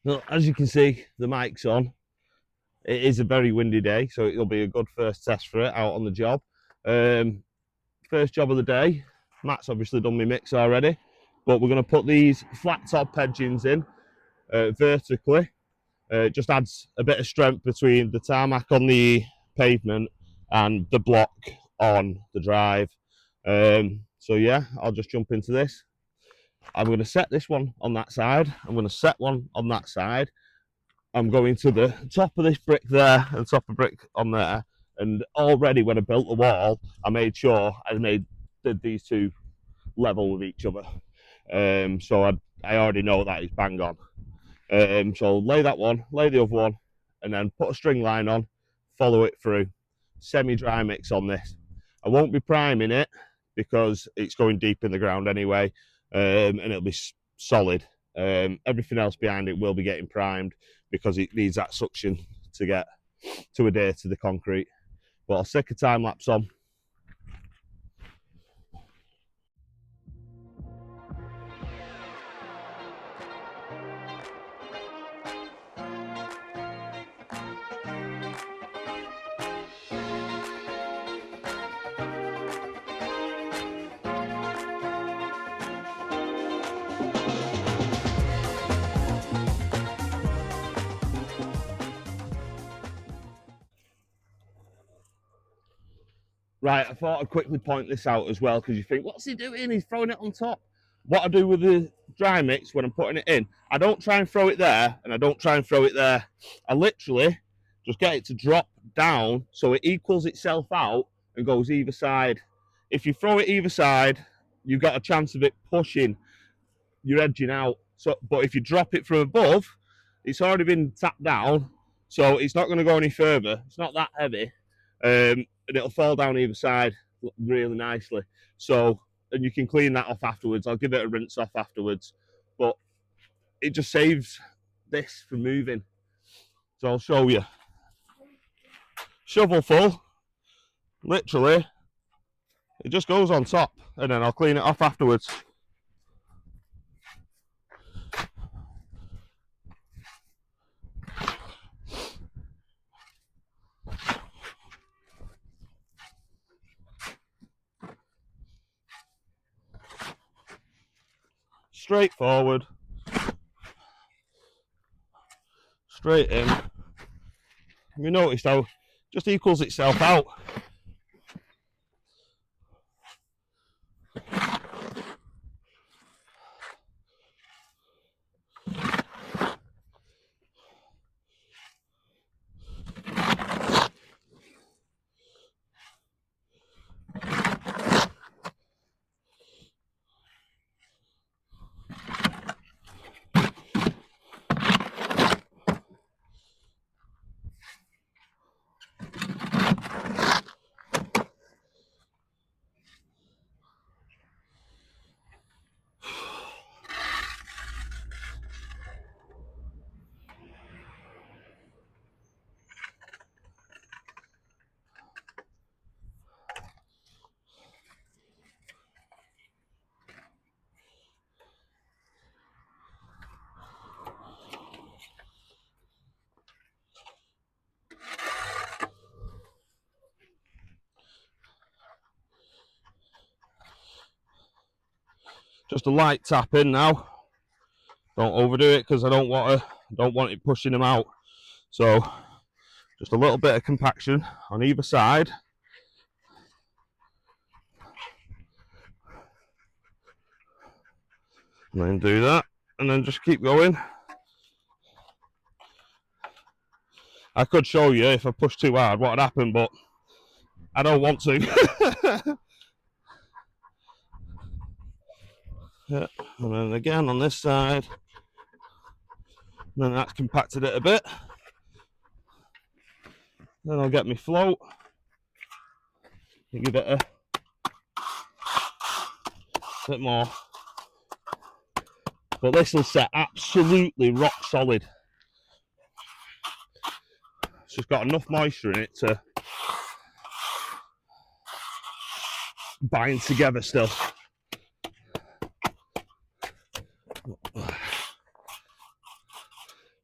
Well, as you can see, the mic's on. It is a very windy day, so it'll be a good first test for it out on the job. First job of the day. Matt's obviously done my mix already, but we're going to put these flat top edgings in vertically. It just adds a bit of strength between the tarmac on the pavement and the block on the drive. So yeah, I'll just jump into this. I'm going to set this one on that side. I'm going to set one on that side. I'm going to the top of this brick there and top of brick on there. And already when I built the wall, I made sure did these two level with each other. So I already know that is bang on. So lay that one, lay the other one, and then put a string line on, follow it through. Semi-dry mix on this. I won't be priming it because it's going deep in the ground anyway, and it'll be solid. Everything else behind it will be getting primed because it needs that suction to get to adhere to the concrete. But I'll stick a time lapse on. Right, I thought I'd quickly point this out as well because you think, what's he doing? He's throwing it on top. What I do with the dry mix when I'm putting it in, I don't try and throw it there and I don't try and throw it there. I literally just get it to drop down so it equals itself out and goes either side. If you throw it either side, you've got a chance of it pushing your edging out. So, but if you drop it from above, it's already been tapped down, so it's not going to go any further. It's not that heavy. And it'll fall down either side really nicely. So, and you can clean that off afterwards. I'll give it a rinse off afterwards, but it just saves this from moving. So I'll show you. Shovel full, literally, it just goes on top, and then I'll clean it off afterwards. Straightforward, straight in. You notice how it just equals itself out. Just a light tap in now. Don't overdo it because I don't want it pushing them out. So just a little bit of compaction on either side. And then do that, and then just keep going. I could show you if I push too hard what would happen, but I don't want to. Yeah, and then again on this side, and then that's compacted it a bit. Then I'll get my float, and give it a bit more. But this will set absolutely rock solid. It's just got enough moisture in it to bind together still.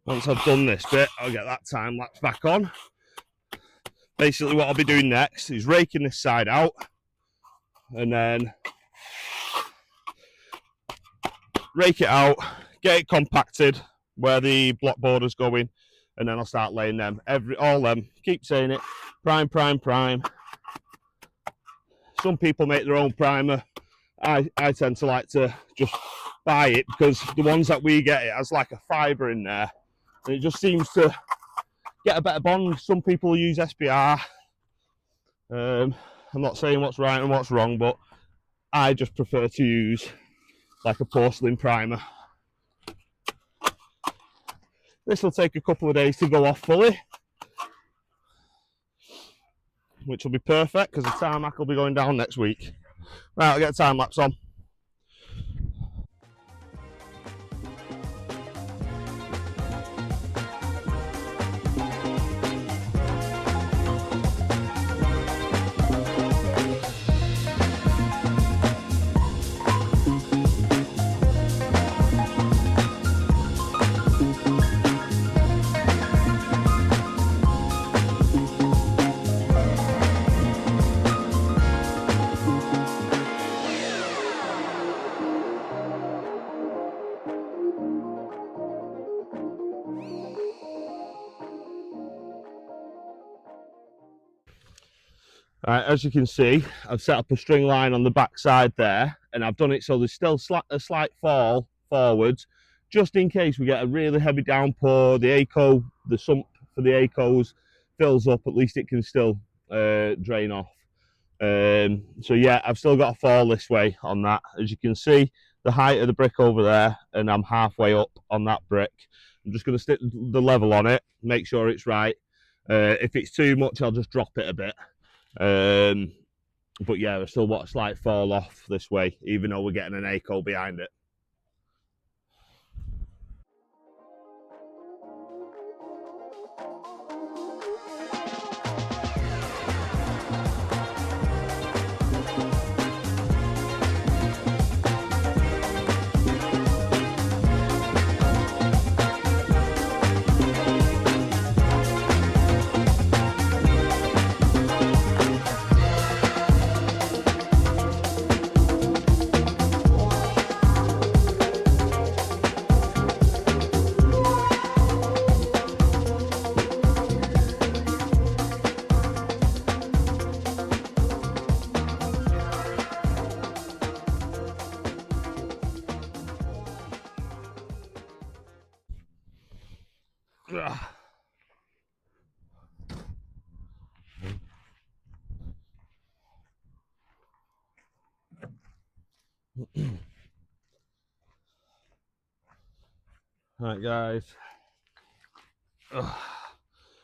Once I've done this bit, I'll get that time lapse back on. Basically what I'll be doing next is raking this side out and then rake it out, get it compacted where the block border's going, and then I'll start laying them. All them, keep saying it, prime, prime, prime. Some people make their own primer. I tend to like to just buy it because the ones that we get, it has like a fibre in there and it just seems to get a better bond. Some people use SPR. I'm not saying what's right and what's wrong, but I just prefer to use like a porcelain primer. This will take a couple of days to go off fully, which will be perfect because the tarmac will be going down next week. Right, I'll get a time lapse on. Right, as you can see, I've set up a string line on the back side there, and I've done it so there's still a slight fall forwards, just in case we get a really heavy downpour, the ACO, the sump for the ACOs fills up, at least it can still drain off. So yeah, I've still got a fall this way on that. As you can see, the height of the brick over there, and I'm halfway up on that brick. I'm just going to stick the level on it, make sure it's right. If it's too much, I'll just drop it a bit. But yeah, I still want a slight fall off this way, even though we're getting an ACO behind it. Right, guys.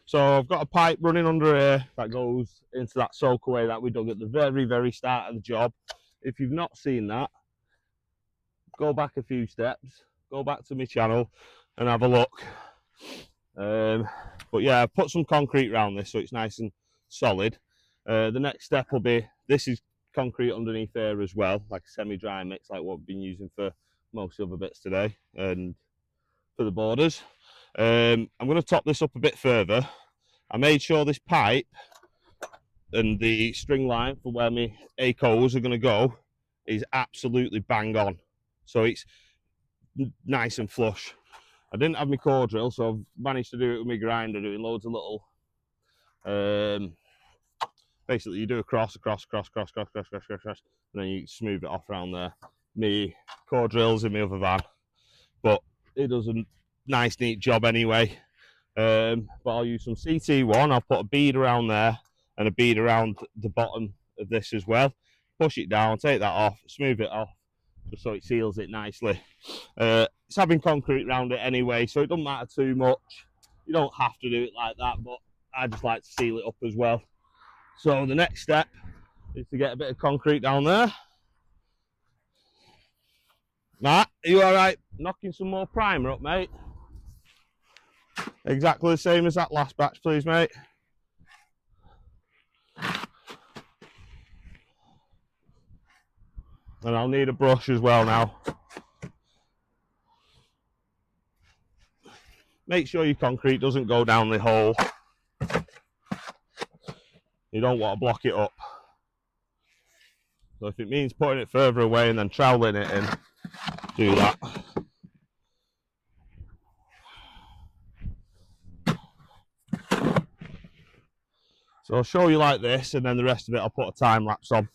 So I've got a pipe running under here that goes into that soakaway that we dug at the very, very start of the job. If you've not seen that, go back a few steps, go back to my channel and have a look. But yeah, I've put some concrete around this so it's nice and solid. The next step will be, this is concrete underneath here as well, like a semi-dry mix like what we've been using for most other bits today and for the borders. I'm going to top this up a bit further. I made sure this pipe and the string line for where my ACOs are going to go is absolutely bang on. So it's nice and flush. I didn't have my core drill, so I've managed to do it with my grinder, doing loads of little, basically you do a cross, and then you smooth it off around there. My core drill's in my other van, but it does a nice, neat job anyway. But I'll use some CT1, I'll put a bead around there, and a bead around the bottom of this as well. Push it down, take that off, smooth it off, just so it seals it nicely. It's having concrete around it anyway, so it doesn't matter too much. You don't have to do it like that, but I just like to seal it up as well. So the next step is to get a bit of concrete down there. Matt, are you all right knocking some more primer up, mate? Exactly the same as that last batch, please, mate. And I'll need a brush as well now. make sure your concrete doesn't go down the hole. You don't want to block it up. So if it means putting it further away and then troweling it in, do that. So I'll show you like this, and then the rest of it I'll put a time lapse on.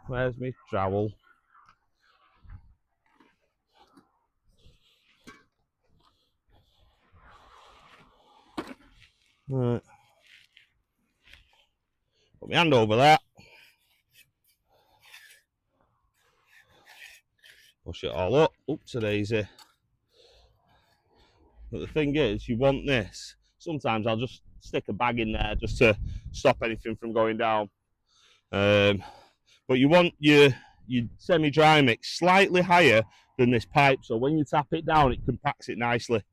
Where's my trowel? Right. Put my hand over that. Push it all up. Oops, a daisy. But the thing is, you want this. Sometimes I'll just stick a bag in there just to stop anything from going down. But you want your semi-dry mix slightly higher than this pipe, so when you tap it down, it compacts it nicely.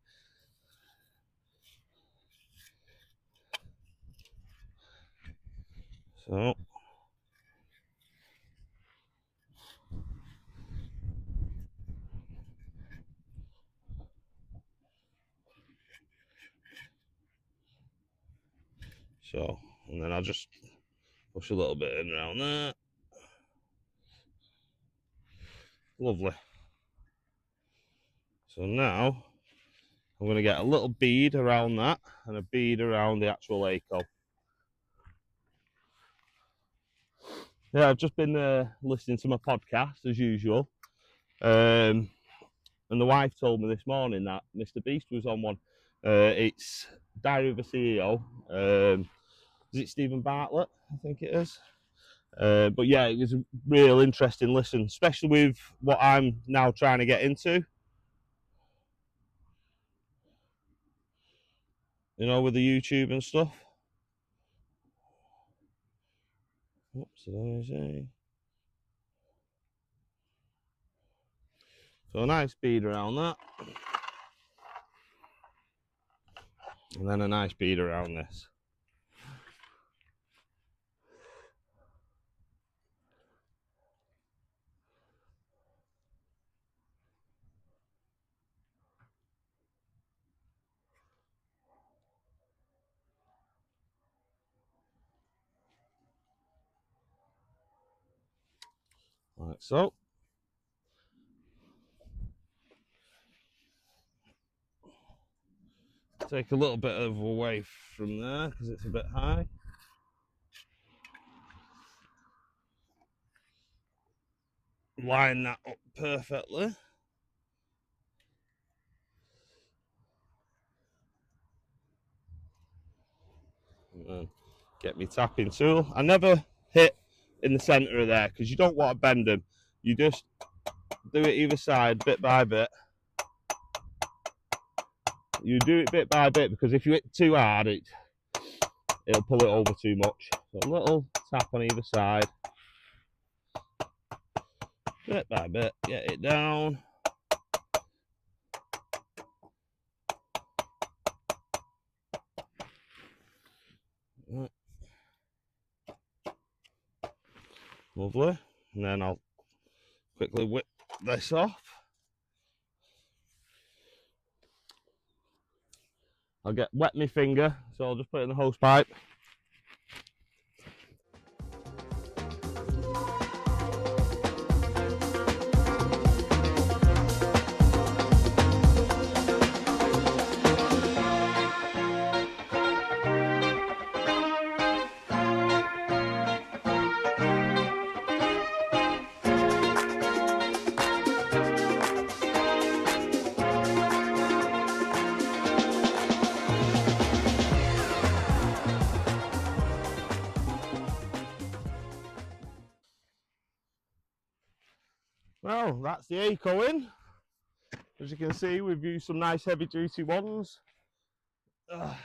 So and then I'll just push a little bit in around there. Lovely. So now I'm going to get a little bead around that and a bead around the actual ACO. Yeah, I've just been listening to my podcast as usual. And the wife told me this morning that Mr. Beast was on one. It's Diary of a CEO. Is it Stephen Bartlett? I think it is. But yeah, it was a real interesting listen, especially with what I'm now trying to get into. You know, with the YouTube and stuff. Oops, so a nice bead around that. And then a nice bead around this. Like so. Take a little bit of away from there because it's a bit high. Line that up perfectly. And then get me tapping tool. I never hit in the centre of there because you don't want to bend them. You just do it either side, bit by bit. You do it bit by bit because if you hit too hard, it'll pull it over too much. So a little tap on either side. Bit by bit, get it down. Right. Lovely. And then I'll quickly whip this off. I'll get wet my finger, so I'll just put it in the hose pipe. Well, that's the ACO in. As you can see, we've used some nice heavy duty ones. The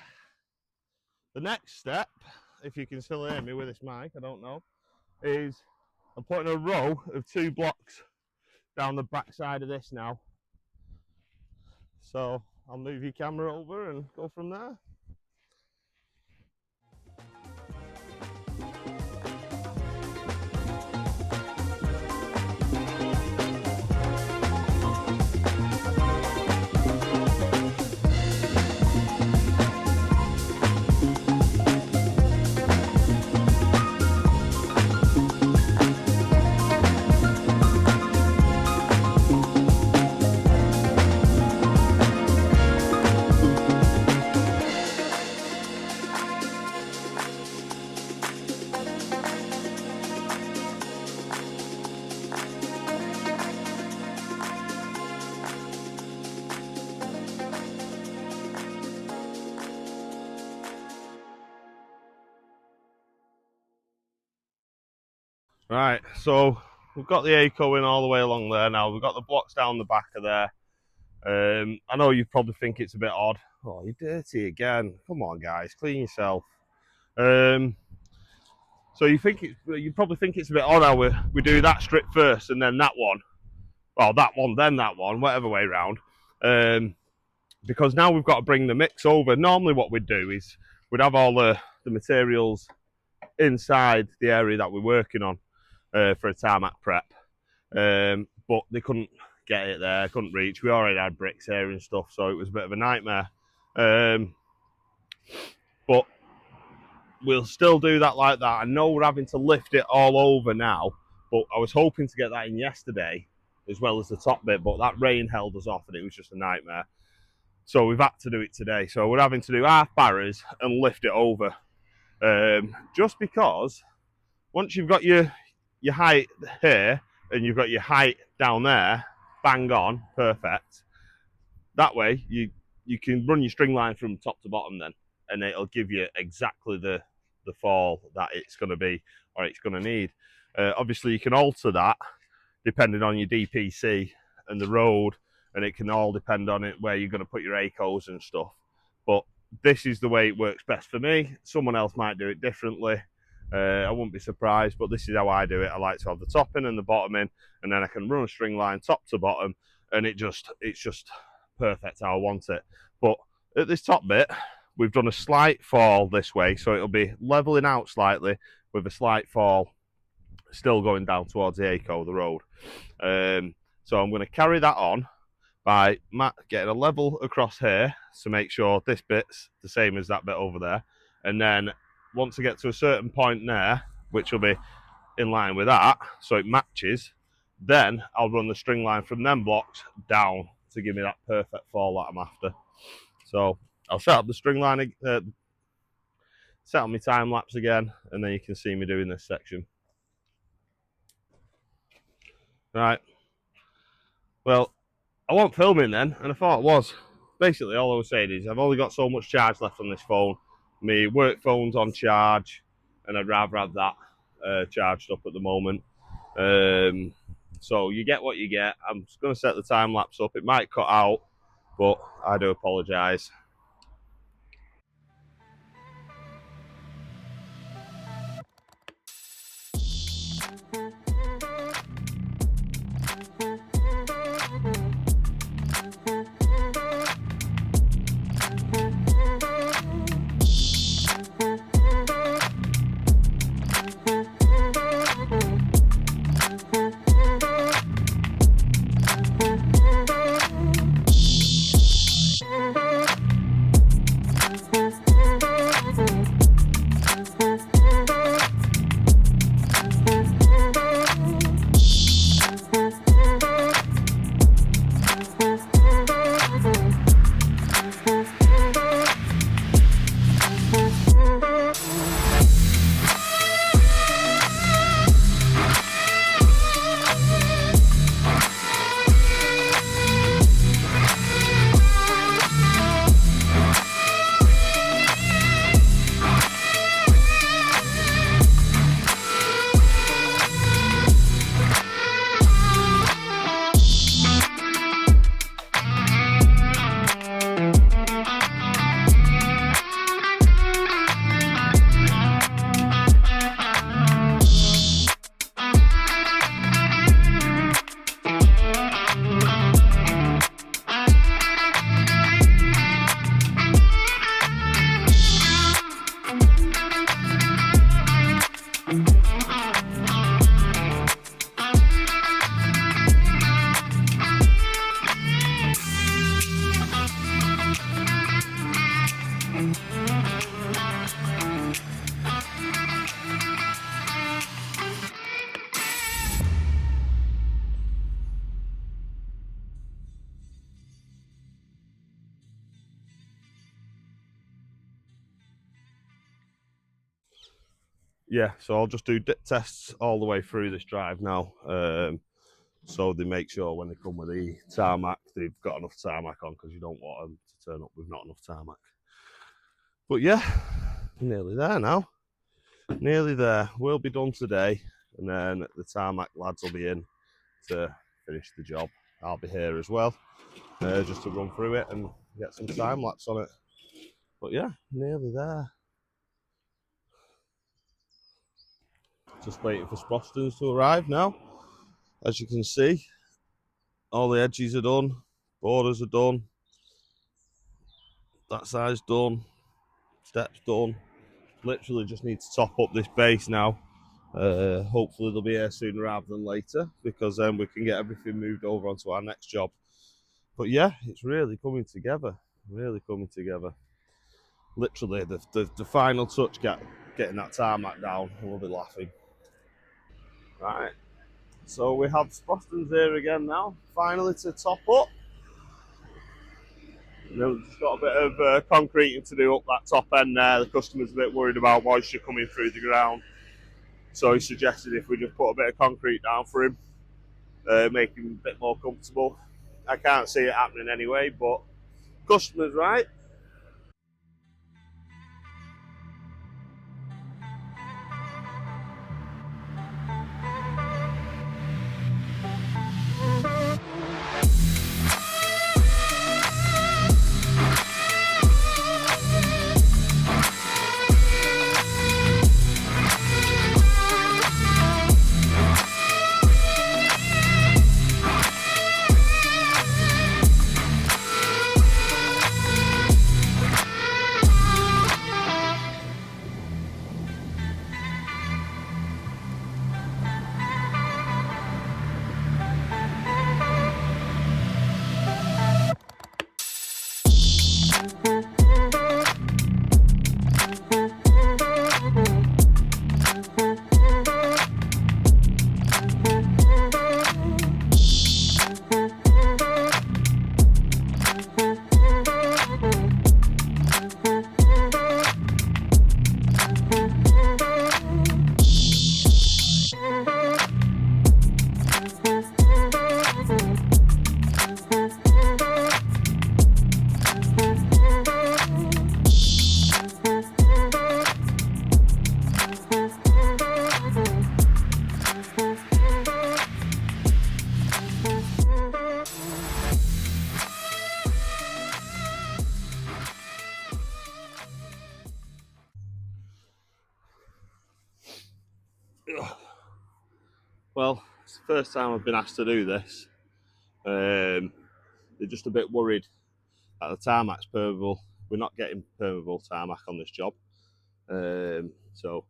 next step, if you can still hear me with this mic, I don't know, is I'm putting a row of 2 blocks down the back side of this now. So I'll move your camera over and go from there. Right, so we've got the ACO in all the way along there now. We've got the blocks down the back of there. I know you probably think it's a bit odd. Oh, you're dirty again. Come on, guys, clean yourself. Um, so you probably think it's a bit odd how we do that strip first and then that one. Well, that one, then that one, whatever way round. Because now we've got to bring the mix over. Normally, what we'd do is we'd have all the materials inside the area that we're working on for a tarmac prep. But they couldn't get it there, couldn't reach. We already had bricks here and stuff, so it was a bit of a nightmare. But we'll still do that like that. I know we're having to lift it all over now, but I was hoping to get that in yesterday as well as the top bit, but that rain held us off and it was just a nightmare. So we've had to do it today. So we're having to do half barrows and lift it over. Just because once you've got your height here and you've got your height down there, bang on, perfect. That way you can run your string line from top to bottom then, and it'll give you exactly the fall that it's going to be or it's going to need. Obviously, you can alter that depending on your DPC and the road, and it can all depend on it where you're going to put your ACOs and stuff. But this is the way it works best for me. Someone else might do it differently. I wouldn't be surprised, but this is how I do it. I like to have the top in and the bottom in, and then I can run a string line top to bottom, and it's just perfect how I want it. But at this top bit, we've done a slight fall this way, so it'll be leveling out slightly with a slight fall still going down towards the ACO, the road. So I'm going to carry that on by getting a level across here to make sure this bit's the same as that bit over there. And then once I get to a certain point there, which will be in line with that, so it matches, then I'll run the string line from them blocks down to give me that perfect fall that I'm after. So I'll set up the string line, set up my time lapse again, and then you can see me doing this section. Right. Well, I wasn't filming then, and I thought it was. Basically, all I was saying is I've only got so much charge left on this phone. My work phone's on charge, and I'd rather have that charged up at the moment. So you get what you get. I'm just going to set the time lapse up. It might cut out, but I do apologise. Yeah, so I'll just do dip tests all the way through this drive now. So they make sure when they come with the tarmac, they've got enough tarmac on, because you don't want them to turn up with not enough tarmac. But yeah, nearly there now. Nearly there. We'll be done today. and then the tarmac lads will be in to finish the job. I'll be here as well, just to run through it and get some time lapse on it. But yeah, nearly there. Just waiting for Sprostons to arrive now. As you can see, all the edges are done, borders are done, that side's done, steps done. Literally just need to top up this base now. Hopefully they'll be here sooner rather than later, because then we can get everything moved over onto our next job. But yeah, it's really coming together, really coming together. Literally the final touch, getting that tarmac down, and we'll be laughing. Right, so we have Sprostons here again now, finally to top up. And then we've just got a bit of concreting to do up that top end there. The customer's a bit worried about moisture coming through the ground, so he suggested if we just put a bit of concrete down for him, make him a bit more comfortable. I can't see it happening anyway, but customer's right. Well, it's the first time I've been asked to do this. They're just a bit worried that the tarmac's permeable. We're not getting permeable tarmac on this job. So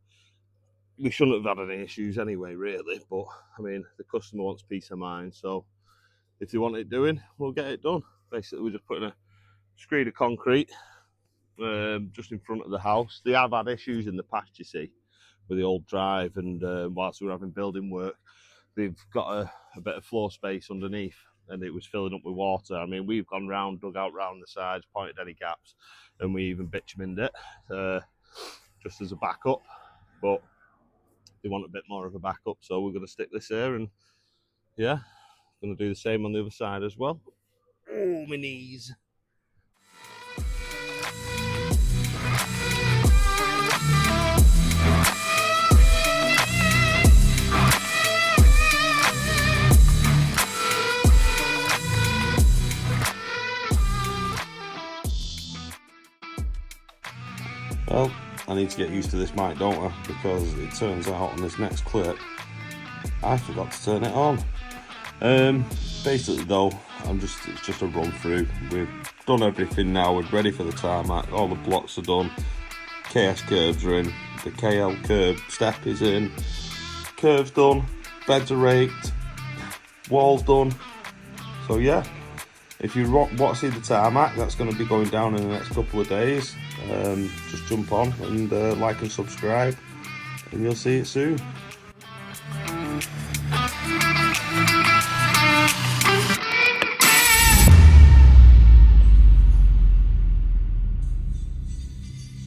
we shouldn't have had any issues anyway, really. But, I mean, the customer wants peace of mind. So if they want it doing, we'll get it done. Basically, we're just putting a screed of concrete just in front of the house. They have had issues in the past, you see, with the old drive, and whilst we were having building work, they've got a bit of floor space underneath, and it was filling up with water. I mean, we've gone round, dug out round the sides, pointed any gaps, and we even bitumened it just as a backup. But they want a bit more of a backup, so we're going to stick this here, and yeah, going to do the same on the other side as well. Oh, my knees. Well, I need to get used to this mic, don't I? Because it turns out on this next clip, I forgot to turn it on. Basically though, it's just a run through. We've done everything now, we're ready for the tarmac, all the blocks are done, KS curves are in, the KL curb step is in, curves done, beds are raked, walls done. So yeah, if you want to see the tarmac, that's going to be going down in the next couple of days. Just jump on and like and subscribe, and you'll see it soon.